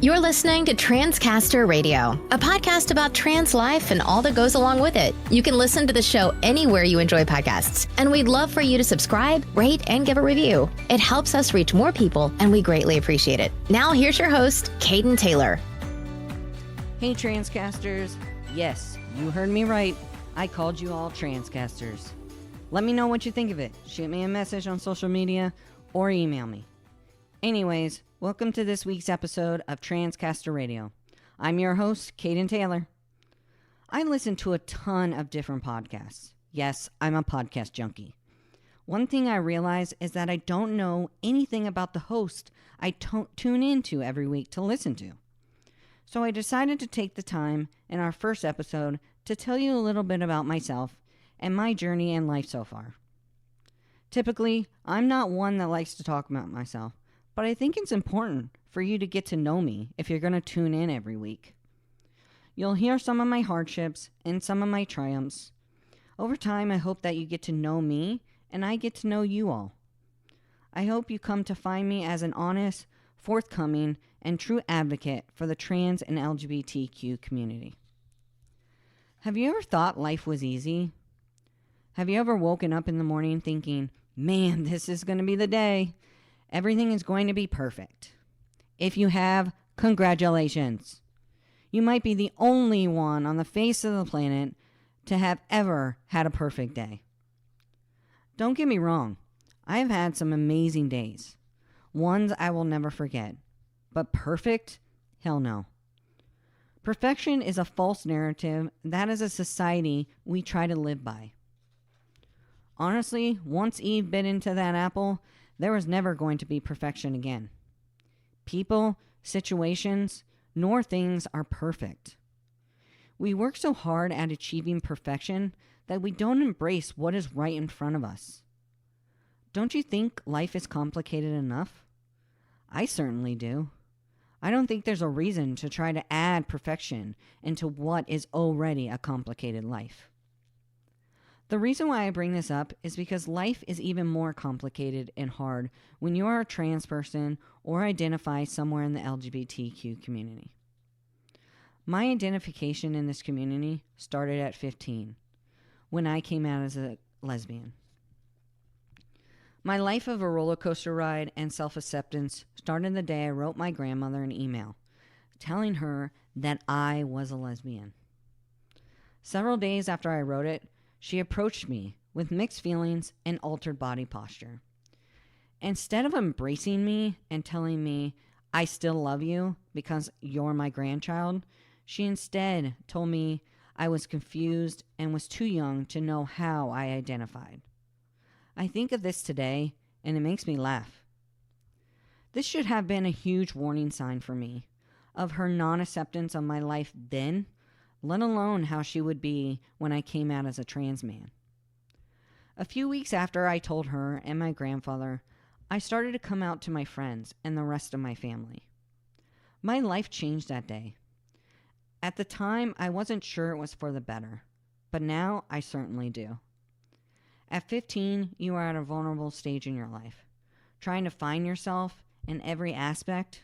You're listening to Transcaster Radio, a podcast about trans life and all that goes along with it. You can listen to the show anywhere you enjoy podcasts, and we'd love for you to subscribe, rate, and give a review. It helps us reach more people, and we greatly appreciate it. Now, here's your host, Caden Taylor. Hey, Transcasters. Yes, you heard me right. I called you all Transcasters. Let me know what you think of it. Shoot me a message on social media or email me. Anyways, welcome to this week's episode of Transcaster Radio. I'm your host, Caden Taylor. I listen to a ton of different podcasts. Yes, I'm a podcast junkie. One thing I realize is that I don't know anything about the host I tune into every week to listen to. So I decided to take the time in our first episode to tell you a little bit about myself and my journey in life so far. Typically, I'm not one that likes to talk about myself, but I think it's important for you to get to know me if you're going to tune in every week. You'll hear some of my hardships and some of my triumphs. Over time, I hope that you get to know me and I get to know you all. I hope you come to find me as an honest, forthcoming, and true advocate for the trans and LGBTQ community. Have you ever thought life was easy? Have you ever woken up in the morning thinking, man, this is going to be the day. Everything is going to be perfect. If you have, congratulations. You might be the only one on the face of the planet to have ever had a perfect day. Don't get me wrong. I've had some amazing days. Ones I will never forget. But perfect? Hell no. Perfection is a false narrative that as a society we try to live by. Honestly, once Eve bit into that apple, there was never going to be perfection again. People, situations, nor things are perfect. We work so hard at achieving perfection that we don't embrace what is right in front of us. Don't you think life is complicated enough? I certainly do. I don't think there's a reason to try to add perfection into what is already a complicated life. The reason why I bring this up is because life is even more complicated and hard when you are a trans person or identify somewhere in the LGBTQ community. My identification in this community started at 15, when I came out as a lesbian. My life of a roller coaster ride and self-acceptance started the day I wrote my grandmother an email telling her that I was a lesbian. Several days after I wrote it, she approached me with mixed feelings and altered body posture. Instead of embracing me and telling me, I still love you because you're my grandchild, she instead told me I was confused and was too young to know how I identified. I think of this today and it makes me laugh. This should have been a huge warning sign for me of her non-acceptance of my life then, let alone how she would be when I came out as a trans man. A few weeks after I told her and my grandfather, I started to come out to my friends and the rest of my family. My life changed that day. At the time, I wasn't sure it was for the better, but now I certainly do. At 15, you are at a vulnerable stage in your life, trying to find yourself in every aspect.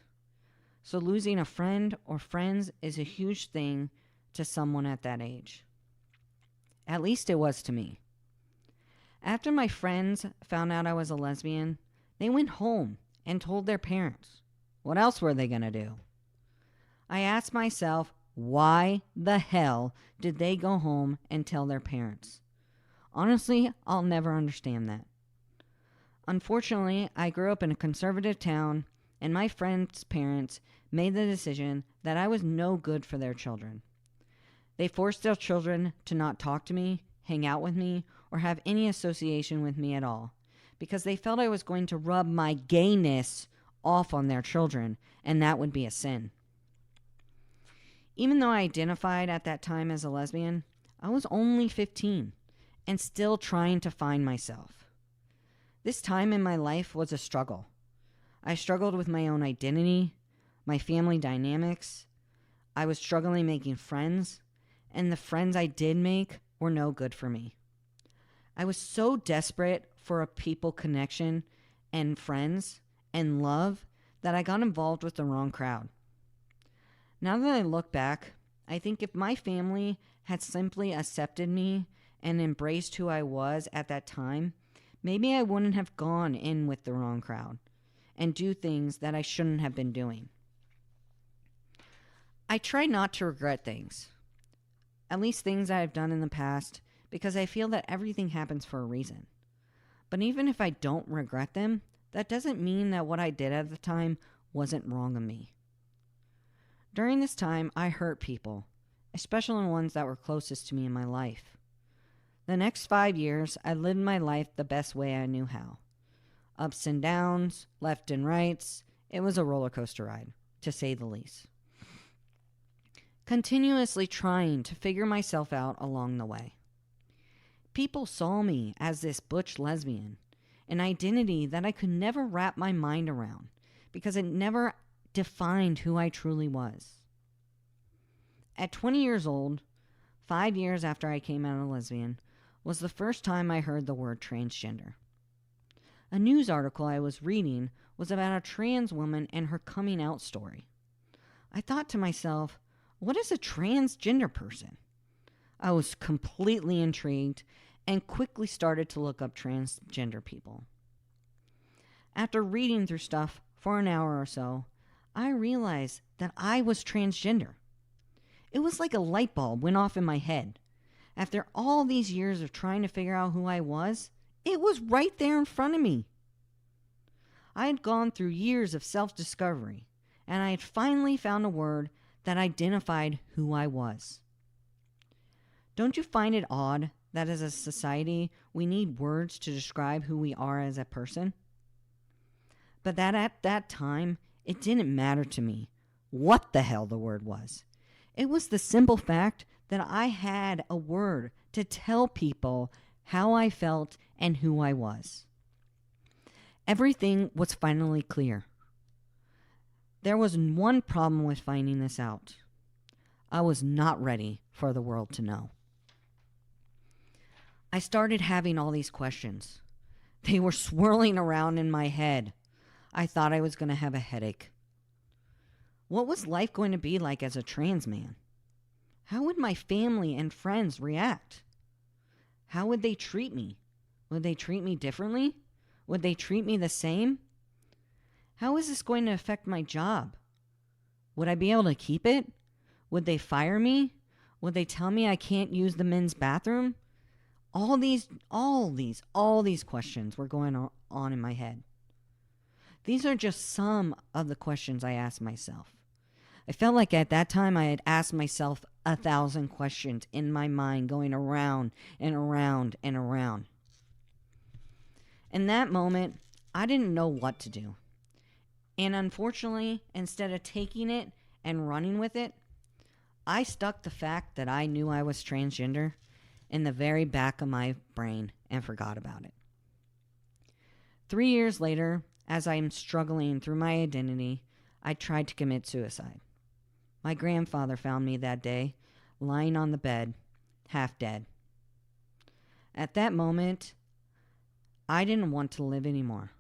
So losing a friend or friends is a huge thing to someone at that age. At least it was to me. After my friends found out I was a lesbian, they went home and told their parents. What else were they going to do? I asked myself, why the hell did they go home and tell their parents? Honestly, I'll never understand that. Unfortunately, I grew up in a conservative town, and my friends' parents made the decision that I was no good for their children. They forced their children to not talk to me, hang out with me, or have any association with me at all, because they felt I was going to rub my gayness off on their children, and that would be a sin. Even though I identified at that time as a lesbian, I was only 15 and still trying to find myself. This time in my life was a struggle. I struggled with my own identity, my family dynamics. I was struggling making friends, and the friends I did make were no good for me. I was so desperate for a people connection and friends and love that I got involved with the wrong crowd. Now that I look back, I think if my family had simply accepted me and embraced who I was at that time, maybe I wouldn't have gone in with the wrong crowd and do things that I shouldn't have been doing. I try not to regret things, at least things that I've done in the past, because I feel that everything happens for a reason. But even if I don't regret them, that doesn't mean that what I did at the time wasn't wrong of me. During this time, I hurt people, especially ones that were closest to me in my life. The next 5 years, I lived my life the best way I knew how. Ups and downs, left and rights, it was a roller coaster ride, to say the least. Continuously trying to figure myself out along the way. People saw me as this butch lesbian, an identity that I could never wrap my mind around because it never defined who I truly was. At 20 years old, 5 years after I came out as a lesbian, was the first time I heard the word transgender. A news article I was reading was about a trans woman and her coming out story. I thought to myself, what is a transgender person? I was completely intrigued and quickly started to look up transgender people. After reading through stuff for an hour or so, I realized that I was transgender. It was like a light bulb went off in my head. After all these years of trying to figure out who I was, it was right there in front of me. I had gone through years of self-discovery, and I had finally found a word that identified who I was. Don't you find it odd that as a society we need words to describe who we are as a person? But that at that time, it didn't matter to me what the hell the word was. It was the simple fact that I had a word to tell people how I felt and who I was. Everything was finally clear. There was one problem with finding this out. I was not ready for the world to know. I started having all these questions. They were swirling around in my head. I thought I was going to have a headache. What was life going to be like as a trans man? How would my family and friends react? How would they treat me? Would they treat me differently? Would they treat me the same? How is this going to affect my job? Would I be able to keep it? Would they fire me? Would they tell me I can't use the men's bathroom? All these questions were going on in my head. These are just some of the questions I asked myself. I felt like at that time I had asked myself 1,000 questions in my mind, going around and around and around. In that moment, I didn't know what to do. And unfortunately, instead of taking it and running with it, I stuck the fact that I knew I was transgender in the very back of my brain and forgot about it. 3 years later, as I'm struggling through my identity, I tried to commit suicide. My grandfather found me that day, lying on the bed, half dead. At that moment, I didn't want to live anymore.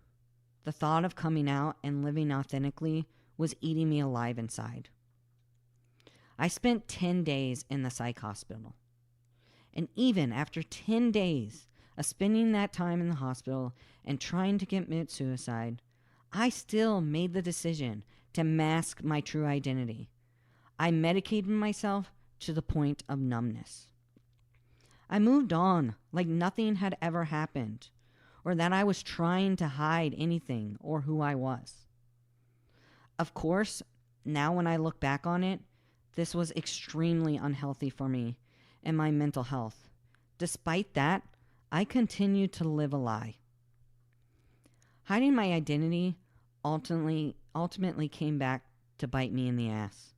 The thought of coming out and living authentically was eating me alive inside. I spent 10 days in the psych hospital. And even after 10 days of spending that time in the hospital and trying to commit suicide, I still made the decision to mask my true identity. I medicated myself to the point of numbness. I moved on like nothing had ever happened, or that I was trying to hide anything or who I was. Of course, now when I look back on it, this was extremely unhealthy for me and my mental health. Despite that, I continued to live a lie. Hiding my identity ultimately came back to bite me in the ass.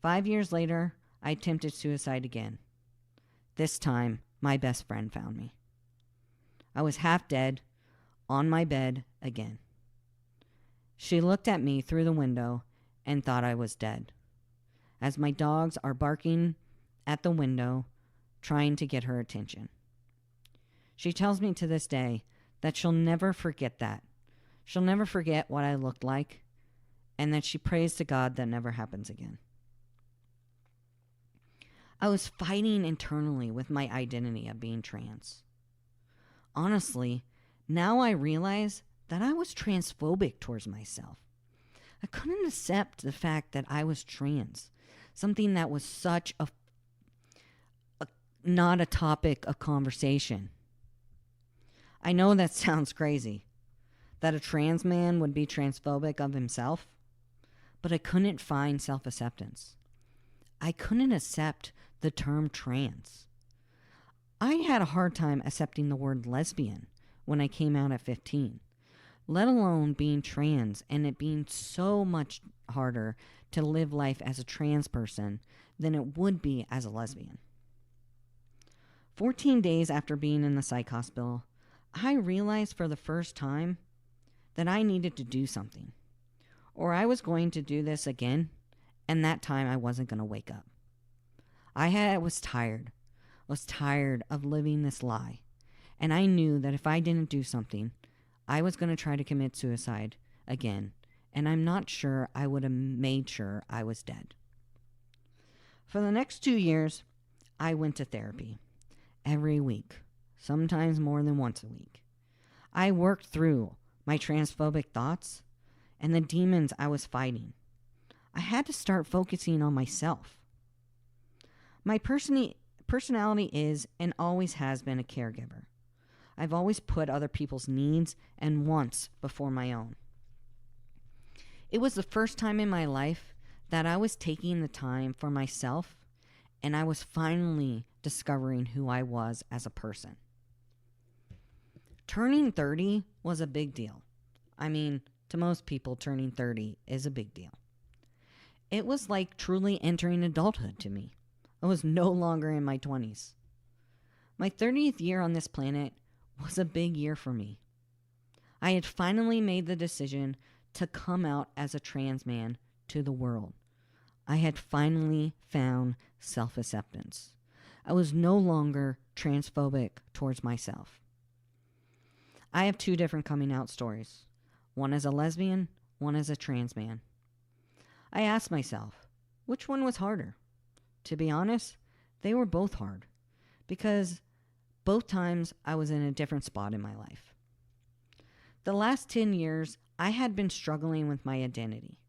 5 years later, I attempted suicide again. This time, my best friend found me. I was half dead, on my bed again. She looked at me through the window and thought I was dead, as my dogs are barking at the window, trying to get her attention. She tells me to this day that she'll never forget that. She'll never forget what I looked like, and that she prays to God that never happens again. I was fighting internally with my identity of being trans. Honestly, now I realize that I was transphobic towards myself. I couldn't accept the fact that I was trans, something that was such a not a topic of conversation. I know that sounds crazy, that a trans man would be transphobic of himself, but I couldn't find self-acceptance. I couldn't accept the term trans. I had a hard time accepting the word lesbian when I came out at 15, let alone being trans and it being so much harder to live life as a trans person than it would be as a lesbian. 14 days after being in the psych hospital, I realized for the first time that I needed to do something, or I was going to do this again, and that time I wasn't going to wake up. I was tired of living this lie, and I knew that if I didn't do something, I was going to try to commit suicide again, and I'm not sure I would have made sure I was dead. For the next 2 years, I went to therapy every week, sometimes more than once a week. I worked through my transphobic thoughts and the demons I was fighting. I had to start focusing on myself. My personality is and always has been a caregiver. I've always put other people's needs and wants before my own. It was the first time in my life that I was taking the time for myself, and I was finally discovering who I was as a person. Turning 30 was a big deal. I mean, to most people, turning 30 is a big deal. It was like truly entering adulthood to me. I was no longer in my 20s. My 30th year on this planet was a big year for me. I had finally made the decision to come out as a trans man to the world. I had finally found self-acceptance. I was no longer transphobic towards myself. I have 2 different coming out stories. One as a lesbian, one as a trans man. I asked myself, which one was harder? To be honest, they were both hard because both times I was in a different spot in my life. The last 10 years, I had been struggling with my identity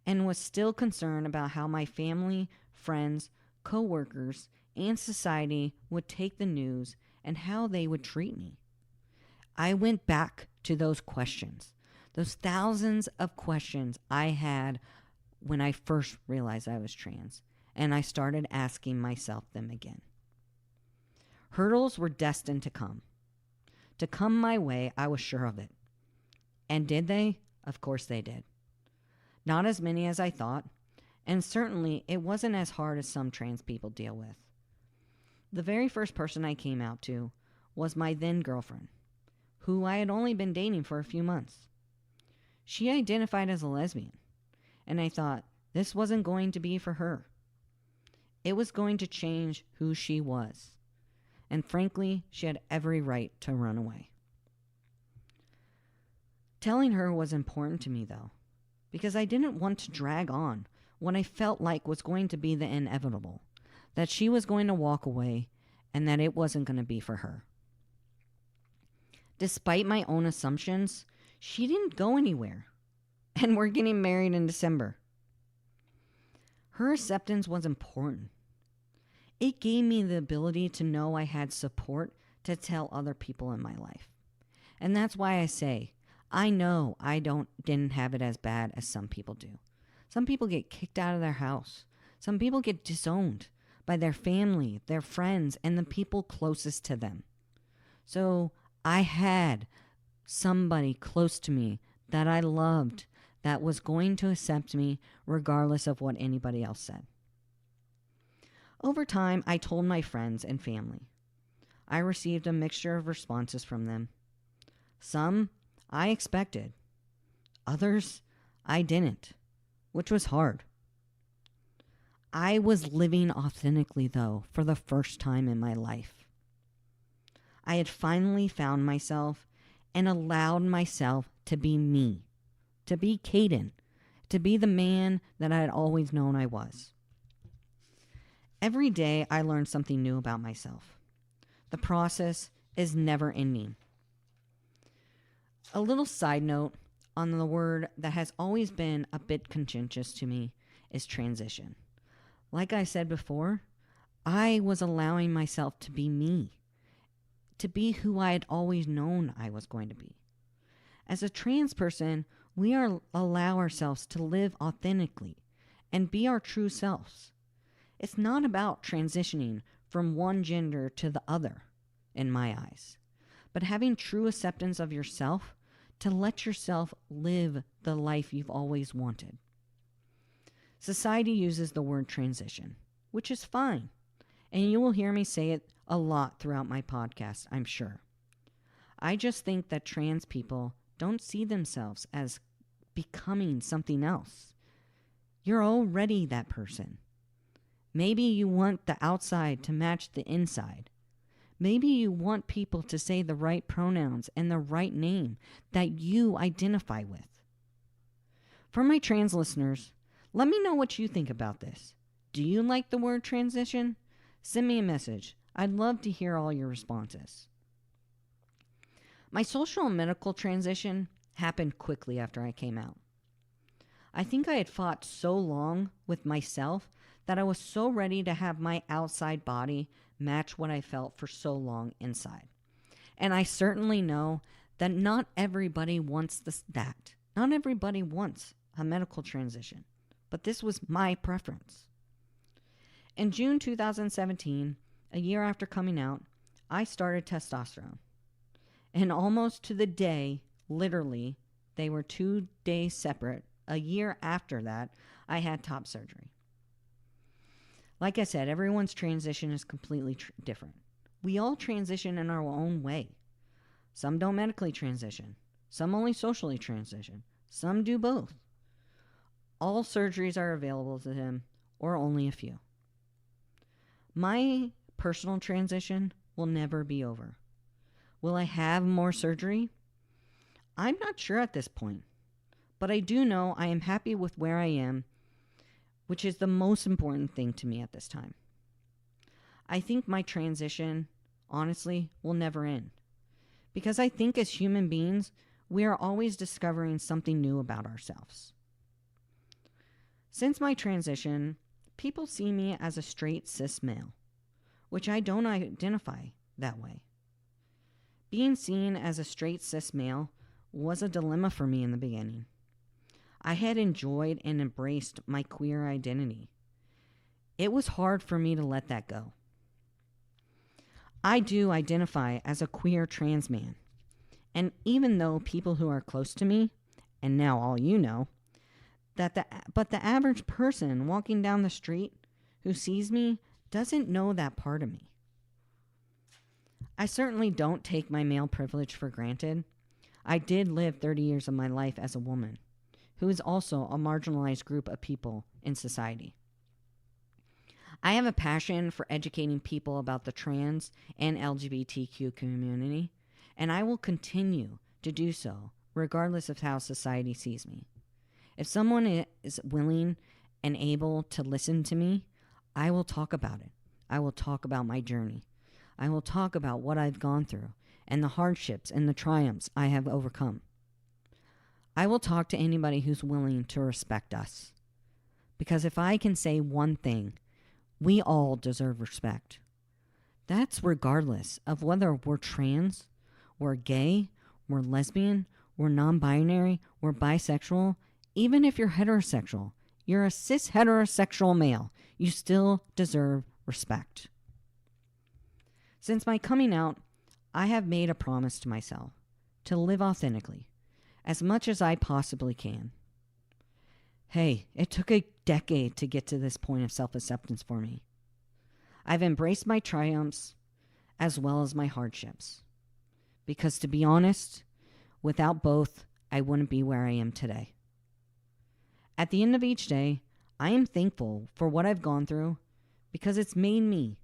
and was still concerned about how my family, friends, co-workers, and society would take the news and how they would treat me. I went back to those questions, those thousands of questions I had when I first realized I was trans, and I started asking myself them again. Hurdles were destined to come. To come my way, I was sure of it. And did they? Of course they did. Not as many as I thought, and certainly it wasn't as hard as some trans people deal with. The very first person I came out to was my then girlfriend, who I had only been dating for a few months. She identified as a lesbian, and I thought this wasn't going to be for her. It was going to change who she was, and frankly, she had every right to run away. Telling her was important to me, though, because I didn't want to drag on what I felt like was going to be the inevitable, that she was going to walk away and that it wasn't going to be for her. Despite my own assumptions, she didn't go anywhere, and we're getting married in December. Her acceptance was important. It gave me the ability to know I had support to tell other people in my life. And that's why I say, I know I didn't have it as bad as some people do. Some people get kicked out of their house. Some people get disowned by their family, their friends, and the people closest to them. So I had somebody close to me that I loved that was going to accept me regardless of what anybody else said. Over time, I told my friends and family. I received a mixture of responses from them. Some I expected. Others I didn't, which was hard. I was living authentically, though, for the first time in my life. I had finally found myself and allowed myself to be me, to be Caden, to be the man that I had always known I was. Every day I learn something new about myself. The process is never ending. A little side note on the word that has always been a bit contentious to me is transition. Like I said before, I was allowing myself to be me, to be who I had always known I was going to be. As a trans person, we allow ourselves to live authentically and be our true selves. It's not about transitioning from one gender to the other, in my eyes, but having true acceptance of yourself to let yourself live the life you've always wanted. Society uses the word transition, which is fine, and you will hear me say it a lot throughout my podcast, I'm sure. I just think that trans people don't see themselves as becoming something else. You're already that person. Maybe you want the outside to match the inside. Maybe you want people to say the right pronouns and the right name that you identify with. For my trans listeners, let me know what you think about this. Do you like the word transition? Send me a message. I'd love to hear all your responses. My social and medical transition happened quickly after I came out. I think I had fought so long with myself that I was so ready to have my outside body match what I felt for so long inside. And I certainly know that not everybody wants that. Not everybody wants a medical transition, but this was my preference. In June 2017, a year after coming out, I started testosterone. And almost to the day, literally, they were 2 days separate, a year after that, I had top surgery. Like I said, everyone's transition is completely different. We all transition in our own way. Some don't medically transition. Some only socially transition. Some do both. All surgeries are available to them, or only a few. My personal transition will never be over. Will I have more surgery? I'm not sure at this point, but I do know I am happy with where I am, which is the most important thing to me at this time. I think my transition, honestly, will never end. Because I think as human beings, we are always discovering something new about ourselves. Since my transition, people see me as a straight cis male, which I don't identify that way. Being seen as a straight cis male was a dilemma for me in the beginning. I had enjoyed and embraced my queer identity. It was hard for me to let that go. I do identify as a queer trans man, and even though people who are close to me, and now all you know, but the average person walking down the street who sees me doesn't know that part of me. I certainly don't take my male privilege for granted. I did live 30 years of my life as a woman, who is also a marginalized group of people in society. I have a passion for educating people about the trans and LGBTQ community, and I will continue to do so regardless of how society sees me. If someone is willing and able to listen to me, I will talk about it. I will talk about my journey. I will talk about what I've gone through and the hardships and the triumphs I have overcome. I will talk to anybody who's willing to respect us. Because if I can say one thing, we all deserve respect. That's regardless of whether we're trans, we're gay, we're lesbian, we're non-binary, we're bisexual. Even if you're heterosexual, you're a cis heterosexual male, you still deserve respect. Since my coming out, I have made a promise to myself to live authentically, as much as I possibly can. Hey, it took a decade to get to this point of self-acceptance for me. I've embraced my triumphs as well as my hardships. Because to be honest, without both, I wouldn't be where I am today. At the end of each day, I am thankful for what I've gone through because it's made me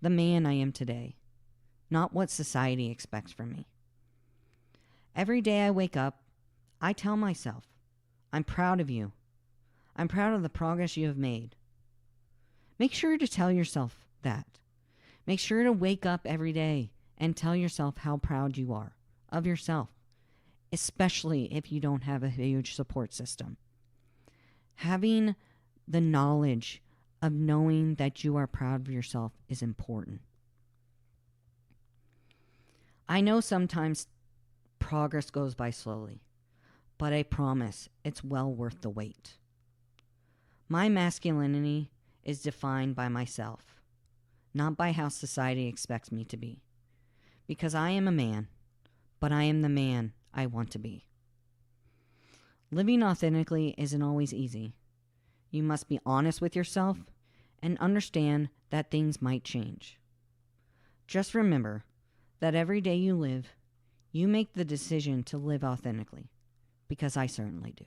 the man I am today, not what society expects from me. Every day I wake up, I tell myself, I'm proud of you. I'm proud of the progress you have made. Make sure to tell yourself that. Make sure to wake up every day and tell yourself how proud you are of yourself, especially if you don't have a huge support system. Having the knowledge of knowing that you are proud of yourself is important. I know sometimes progress goes by slowly, but I promise it's well worth the wait. My masculinity is defined by myself, not by how society expects me to be. Because I am a man, but I am the man I want to be. Living authentically isn't always easy. You must be honest with yourself and understand that things might change. Just remember that every day you live, you make the decision to live authentically, because I certainly do.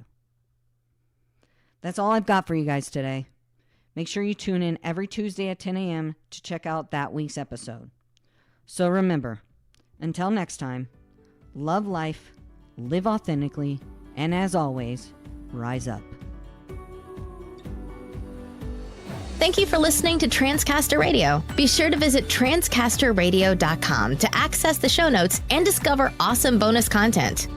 That's all I've got for you guys today. Make sure you tune in every Tuesday at 10 a.m. to check out that week's episode. So remember, until next time, love life, live authentically, and as always, rise up. Thank you for listening to Transcaster Radio. Be sure to visit transcasterradio.com to access the show notes and discover awesome bonus content.